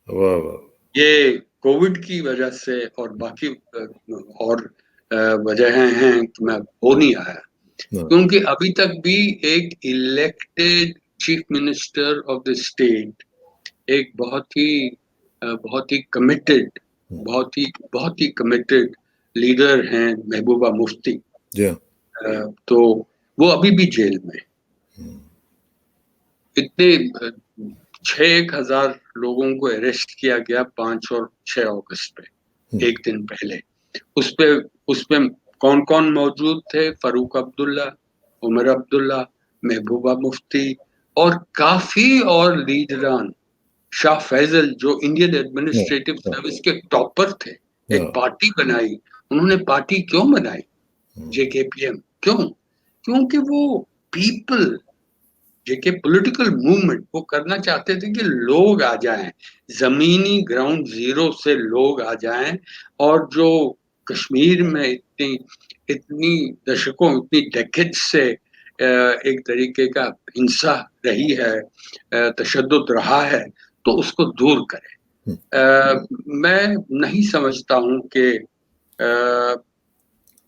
वाह वाह। ये कोविड की वजह से और बाकी और वजहें हैं कि मैं हो नहीं आया, हाँ, क्योंकि अभी तक भी एक elected chief minister of the state, एक बहुत ही कमिटेड, हम्म, बहुत ही कमिटेड लीडर हैं महबूबा मुफ्ती। जी हाँ। तो वो अभी भी जेल में। हम्म, इतने 6,000 लोगों को अरेस्ट किया गया 5 और 6 अगस्त पे, हम्म, एक दिन पहले। उसपे उसपे कौन कौन मौजूद थे? फारूक अब्दुल्ला, उमर अब्दुल्ला, महबूबा मुफ्ती और काफी और लीडरान। शाह फैजल जो इंडियन हाँ, एडमिनिस्ट्रेटिव हाँ, सर्विस के टॉपर थे, एक हाँ, पार्टी बनाई। उन्होंने पार्टी क्यों बनाई? हम्म, जेकेपीएम क्यों? क्योंकि वो पीपल, जेके पॉलिटिकल मूवमेंट वो करना चाहते थे कि लोग आ जाएं, जमीनी ग्राउंड जीरो से लोग आ जाएं। और जो कश्मीर में इतनी इतनी दशकों, इतनी डेकेड्स से एक तरीके का हिंसा रही है, तशद्दुद रहा है, तो उसको दूर करें। हम्म, मैं नहीं समझता हूं कि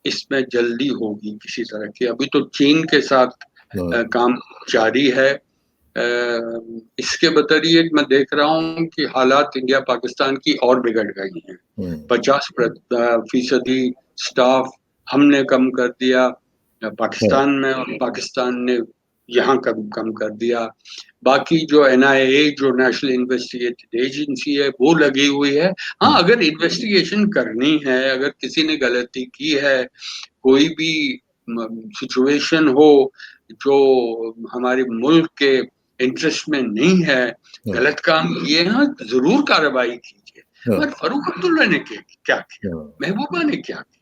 इसमें जल्दी होगी किसी तरह की। अभी तो चीन के साथ हाँ, काम जारी है। इसके बतरिए मैं देख रहा हूँ कि हालात इंडिया पाकिस्तान की और बिगड़ गई हैं। हम्म, 50% स्टाफ हमने कम कर दिया हाँ, पाकिस्तान में, और पाकिस्तान ने यहाँ कम कम कर दिया। बाकी जो एनआईए, जो नेशनल इन्वेस्टिगेटिव एजेंसी है, वो लगी हुई है। हाँ, हम्म, अगर इन्वेस्टिगेशन करनी है, अगर किसी ने गलती की है, कोई भी सिचुएशन हो जो हमारे मुल्क के इंटरेस्ट में नहीं है, हाँ, गलत काम किए हैं, जरूर कार्रवाई कीजिए। हाँ, मगर फारूक अब्दुल्ला ने क्या किया? हाँ, महबूबा ने क्या किया?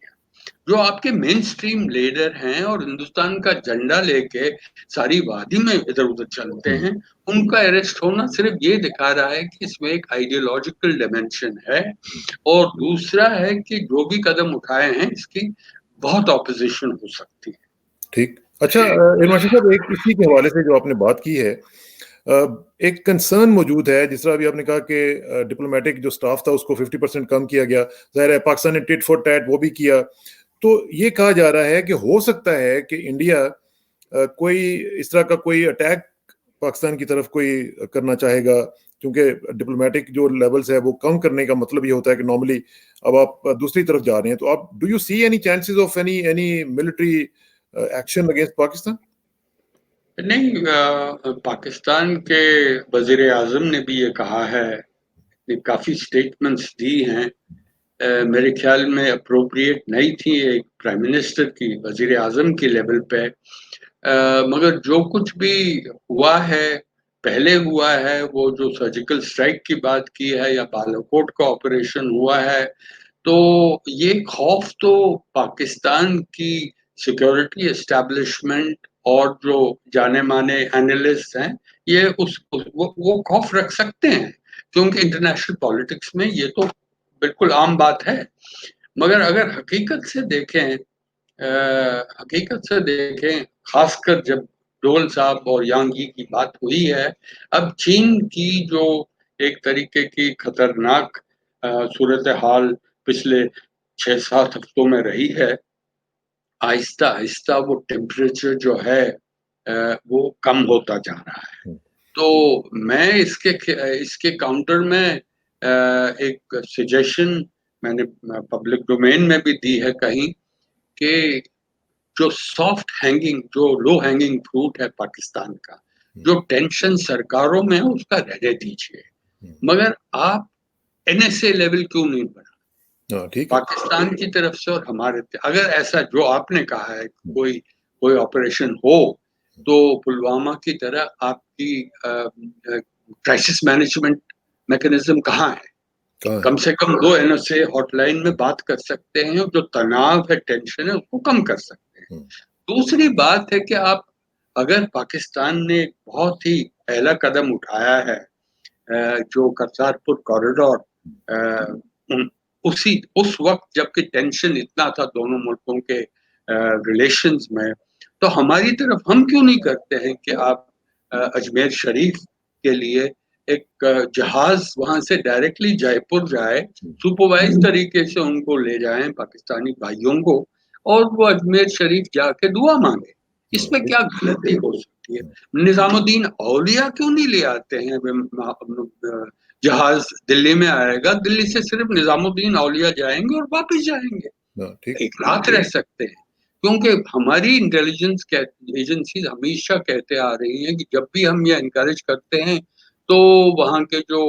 जो आपके मेन स्ट्रीम लीडर हैं और हिंदुस्तान का झंडा लेके सारी वादी में इधर उधर चलते हम्म, हैं, उनका अरेस्ट होना सिर्फ ये दिखा रहा है कि इसमें एक आइडियोलॉजिकल डिमेंशन है। और दूसरा है कि जो भी कदम उठाए हैं, इसकी बहुत ऑपोजिशन हो सकती है। ठीक। अच्छा, इरमान शाह साहब, एक इसी के हवाले से जो आपने बात की है, एक कंसर्न मौजूद है। जिस तरह अभी आपने कहा कि डिप्लोमेटिक जो स्टाफ था उसको 50% कम किया गया। जाहिर है पाकिस्तान ने टिट फॉर टैट वो भी किया। तो ये कहा जा रहा है कि हो सकता है कि इंडिया कोई इस तरह का कोई अटैक पाकिस्तान की तरफ कोई करना चाहेगा, क्योंकि डिप्लोमेटिक जो लेवल्स है वो कम करने का मतलब ये होता है कि नॉर्मली अब आप दूसरी तरफ जा रहे हैं। तो आप do you see any chances of any any military action against Pakistan? नहीं, पाकिस्तान के वजीर आजम ने भी ये कहा है, ने काफी स्टेटमेंट्स दी हैं। मेरे ख्याल में अप्रोप्रिएट नहीं थी एक प्राइम मिनिस्टर की वजीर आजम की लेवल पे मगर जो कुछ भी हुआ है, पहले हुआ है, वो जो सर्जिकल स्ट्राइक की बात की है या बालाकोट का ऑपरेशन हुआ है, तो ये खौफ तो पाकिस्तान की सिक्योरिटी एस्टेब्लिशमेंट और जो जाने-माने एनालिस्ट हैं, ये वो खौफ रख सकते हैं, क्योंकि इंटरनेशनल पॉलिटिक्स में ये तो बिल्कुल आम बात है। मगर अगर हकीकत से देखें, खासकर जब डोल साहब और यांग यी की बात हुई है, अब चीन की जो एक तरीके की खतरनाक सूरत-ए-हाल पिछले 6-7 हफ्तों में रही है, आहिस्ता-आहिस्ता वो टेम्परेचर जो है वो कम होता जा रहा है। हुँ। तो मैं इसके काउंटर में एक सजेशन मैंने पब्लिक डोमेन में भी दी है कहीं कि जो सॉफ्ट हैंगिंग, जो लो हैंगिंग फ्रूट है पाकिस्तान का, हुँ, जो टेंशन सरकारों में है उसका रहने दीजिए, हुँ। मगर आप एनएसए लेवल क्यों नहीं बढ़ा? हाँ, ठीक है। पाकिस्तान की तरफ से और अगर ऐसा जो आपने कहा है हुँ, कोई कोई ऑपरेशन हो, तो पुलवामा की तरह आपकी क्राइसिस मैनेजमेंट मैकेनिज्म कहाँ है? कहाँ है? कम से कम 2 एनएसए हॉटलाइन में बात कर सकते हैं, और जो तनाव है, टेंशन है, उसको कम कर सकते हैं। हुँ, दूसरी बात है कि आप अगर पाकिस्तान ने एक बहुत ही पहला कदम उठाया है, जो करतारपुर कॉरिडोर, अ, उन उसी उस वक़्त जबकि टेंशन इतना था दोनों मुल्कों के रिलेशंस में, तो हमारी तरफ हम क्यों नहीं करते हैं कि आप अजमेर शरीफ के लिए एक जहाज़ वहाँ से डायरेक्टली जयपुर जाए, हुँ। सुपरवाइज़ तरीके से उनको ले जाएँ पाकिस्तानी भाइयों को, और वो अजमेर शरीफ जाके दुआ माँगे। हाँ, इसमें ठीक। क्या गलती हो सकती है? हुँ, निज़ामुद्दीन औलिया क्यों नहीं ले आते हैं? जहाज़ दिल्ली में आएगा, दिल्ली से सिर्फ़ निज़ामुद्दीन औलिया जाएँगे और वापस जाएँगे। हाँ, ठीक। एक रात रह सकते हैं, क्योंकि हमारी इंटेलिजेंस एजेंसीज़ हमेशा कहते आ रही हैं कि जब भी हम ये एनकरेज करते हैं, तो वहाँ के जो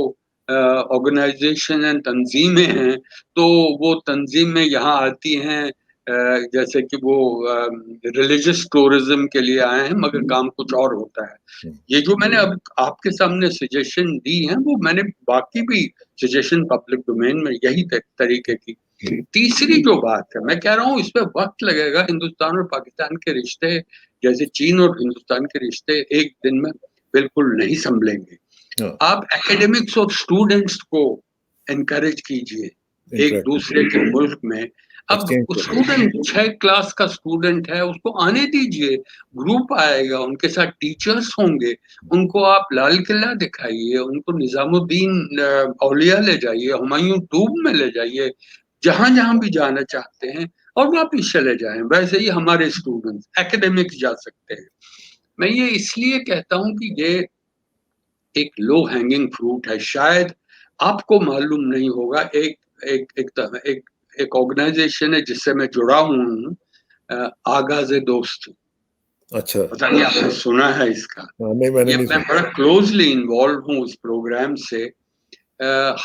ऑर्गेनाइज़ेशन एंड तंज़ीमें हैं, तो वो तंज़ीमें यहाँ आती हैं, जैसे कि वो रिलिजियस टूरिज़्म के लिए आए हैं, मगर काम कुछ और होता है। हुँ, ये जो मैंने अब आपके सामने सजेशन दी हैं, वो मैंने बाकी भी सजेशन पब्लिक डोमेन में यही तरीके की। हुँ, तीसरी जो बात है, मैं कह रहा हूँ इसमें वक़्त लगेगा, हिंदुस्तान और पाकिस्तान के रिश्ते, जैसे चीन और हिंदुस्तान के रिश्ते एक दिन में बिल्कुल नहीं सँभलेंगे। हाँ, आप एकेडमिक्स और स्टूडेंट्स को एनकरेज कीजिए, एक इंटरैक्ट दूसरे के मुल्क में। अब एक्सचेंज करिए। स्टूडेंट 6 क्लास का स्टूडेंट है, उसको आने दीजिए, ग्रुप आएगा, उनके साथ टीचर्स होंगे, उनको आप लाल किला दिखाइए, उनको निज़ामुद्दीन औलिया ले जाइए, हुमायूँ टूब में ले जाइए, जहाँ-जहाँ भी जाना चाहते हैं, और वापिस चले जाएँ। वैसे ही हमारे स्टूडेंट्स एकेडमिक्स जा सकते हैं। मैं ये इसलिए कहता हूँ कि ये एक लो हैंगिंग फ्रूट है, शायद आपको मालूम नहीं होगा। एक एक एक त एक एक ऑर्गनाइज़ेशन है जिससे मैं जुड़ा हूँ, आगाज़े दोस्त। अच्छा। पता नहीं आपने सुना है इसका? हाँ, नहीं मैंने ये नहीं मैं सुना। बड़ा क्लोज़ली इन्वॉल्व हूँ उस प्रोग्राम से।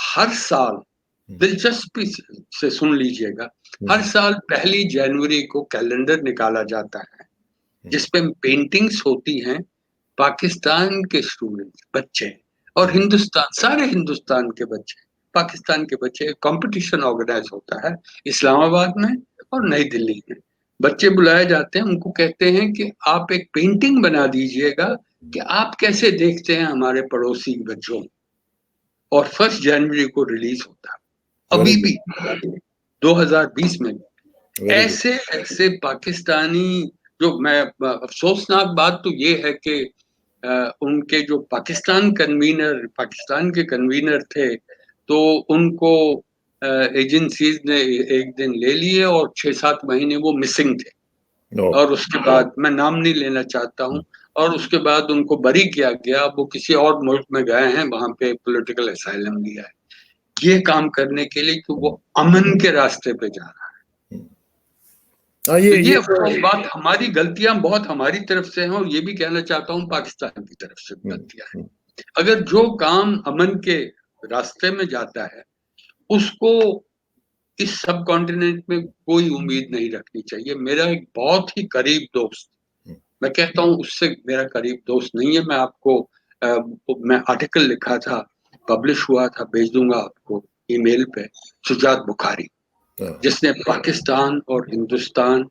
हर साल, हुँ, दिलचस्पी से सुन लीजिएगा, हुँ, हर हुँ, साल पहली जनवरी को कैलेंडर निकाला जाता है, हुँ, जिसपे पेंटिंग्स होती हैं, पाकिस्तान के स्टूडेंट्स, बच्चे, और हुँ, सारे हिंदुस्तान के बच्चे, पाकिस्तान के बच्चे, कॉम्पिटिशन ऑर्गेनाइज़ होता है इस्लामाबाद में और हुँ, नई दिल्ली में। बच्चे बुलाए जाते हैं, उनको कहते हैं कि आप एक पेंटिंग बना दीजिएगा हुँ। कि आप कैसे देखते हैं हमारे पड़ोसी बच्चों को, और 1 जनवरी को रिलीज़ होता है। वेरी अभी गुड, भी 2020 में वेरी गुड। ऐसे पाकिस्तानी, जो मैं अफ़सोसनाक बात तो ये है कि उनके जो पाकिस्तान के कन्वीनर थे, तो उनको एजेंसीज़ ने एक दिन ले लिए और 6-7 महीने वो मिसिंग थे, नो। और उसके बाद मैं नाम नहीं लेना चाहता हूँ, हुँ, और उसके बाद उनको बरी किया गया। अब वो किसी और मुल्क में गए हैं, वहाँ पे पॉलिटिकल असाइलम लिया है, ये काम करने के लिए कि हुँ, वो अमन के रास्ते पे जा रहा है। हुँ। हाँ, तो ये ये तो अफ़सोस बात, हमारी गलतियाँ बहुत हमारी तरफ से हैं, और ये भी कहना चाहता हूँ पाकिस्तान की तरफ से भी हुँ, गलतियाँ हैं। हुँ, अगर जो काम अमन के रास्ते में जाता है, उसको इस सबकॉन्टिनेंट में कोई उम्मीद नहीं रखनी चाहिए। मेरा एक बहुत ही करीब दोस्त, हुँ, मैं कहता हूँ उससे मेरा करीब दोस्त नहीं है। मैं आपको मैं आर्टिकल लिखा था, पब्लिश हुआ था, भेज दूंगा आपको ईमेल पे, शुजात बुखारी, हाँ, जिसने पाकिस्तान और हिंदुस्तान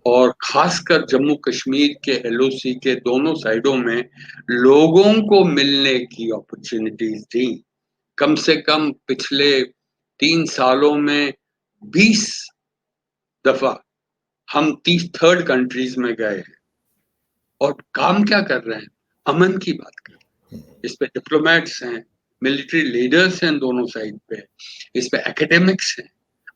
और खासकर जम्मू कश्मीर के एलओसी के दोनों साइडों में लोगों को मिलने की अपॉर्चुनिटीज दी। कम से कम पिछले 3 सालों में 20 दफा हम 30 कंट्रीज में गए हैं और काम क्या कर रहे हैं, अमन की बात कर रहे हैं। इस पे डिप्लोमेट्स हैं, मिलिट्री लीडर्स हैं दोनों साइड पे, इस पे एकेडमिक्स हैं,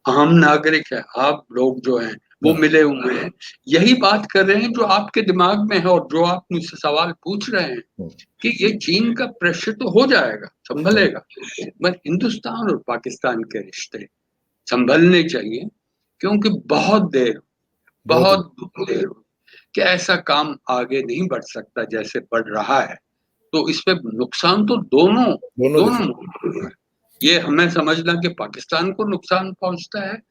आम नागरिक है, आप लोग जो हैं वो हाँ, मिले हुए हैं, यही बात कर रहे हैं जो आपके दिमाग में है और जो आप मुझसे सवाल पूछ रहे हैं हाँ, कि ये चीन का प्रेशर तो हो जाएगा, हाँ, संभलेगा, पर हिंदुस्तान और पाकिस्तान के रिश्ते संभलने चाहिए, क्योंकि बहुत बहुत देर कि ऐसा काम आगे नहीं बढ़ सकता जैसे बढ़ रहा है। तो इस पे नुकसान तो दोनों दोनों देशों दोनों को है। ये हमें समझना कि पाकिस्तान को नुकसान पहुंचता है,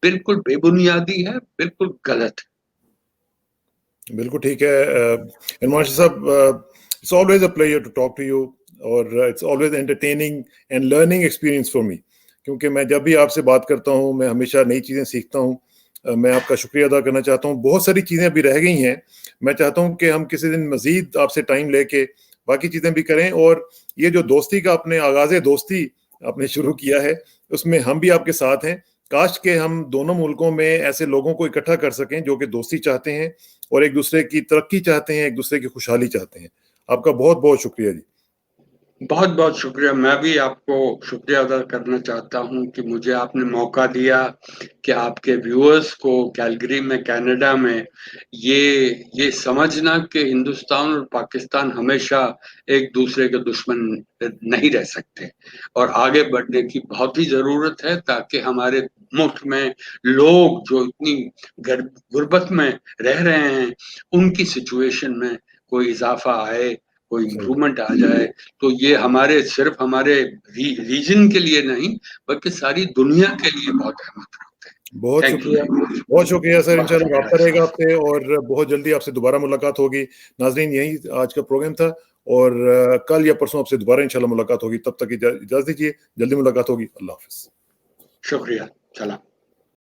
बिल्कुल बेबुनियादी है, बिल्कुल गलत है। बिल्कुल ठीक है। Irman sahab, it's always a pleasure to talk to you, और it's always entertaining and learning experience for me, क्योंकि मैं जब भी आपसे बात करता हूँ मैं हमेशा नई चीज़ें सीखता हूँ। मैं आपका शुक्रिया अदा करना चाहता हूँ। बहुत सारी चीज़ें अभी रह गई हैं, मैं चाहता हूँ कि हम किसी दिन मज़ीद आपसे टाइम लेके बाकी चीज़ें भी करें, और ये जो दोस्ती का अपने आगाज़ दोस्ती आपने शुरू किया है उसमें हम भी आपके साथ हैं। काश के हम दोनों मुल्कों में ऐसे लोगों को इकट्ठा कर सकें जो कि दोस्ती चाहते हैं और एक दूसरे की तरक्की चाहते हैं, एक दूसरे की खुशहाली चाहते हैं। आपका बहुत बहुत शुक्रिया जी। बहुत बहुत शुक्रिया। मैं भी आपको शुक्रिया अदा करना चाहता हूँ कि मुझे आपने मौका दिया कि आपके व्यूअर्स को कैलगरी में, कनाडा में, ये समझना कि हिंदुस्तान और पाकिस्तान हमेशा एक दूसरे के दुश्मन नहीं रह सकते और आगे बढ़ने की बहुत ही ज़रूरत है, ताकि हमारे मुल्क में लोग जो इतनी गुर्बत में रह रहे हैं उनकी सिचुएशन में कोई इजाफा आए, कोई सही, इम्प्रूवमेंट आ जाए, तो ये हमारे सिर्फ हमारे रीजन के लिए नहीं बल्कि सारी दुनिया के लिए बहुत अहमियत रखते हैं। बहुत थैंक शुक्रिया। यू। बहुत शुक्रिया सर, बहुत इंशाल्लाह शुक्रिया रब्ता रहेगा सर। आपसे और बहुत जल्दी आपसे दोबारा मुलाकात होगी। नाज़रीन, यही आज का प्रोग्राम था, और कल या परसों आपसे दोबारा इंशाल्लाह मुलाकात होगी। तब तक इजाज़त दीजिए, जल्दी मुलाकात होगी। अल्लाह हाफ़िज़। शुक्रिया। सलाम।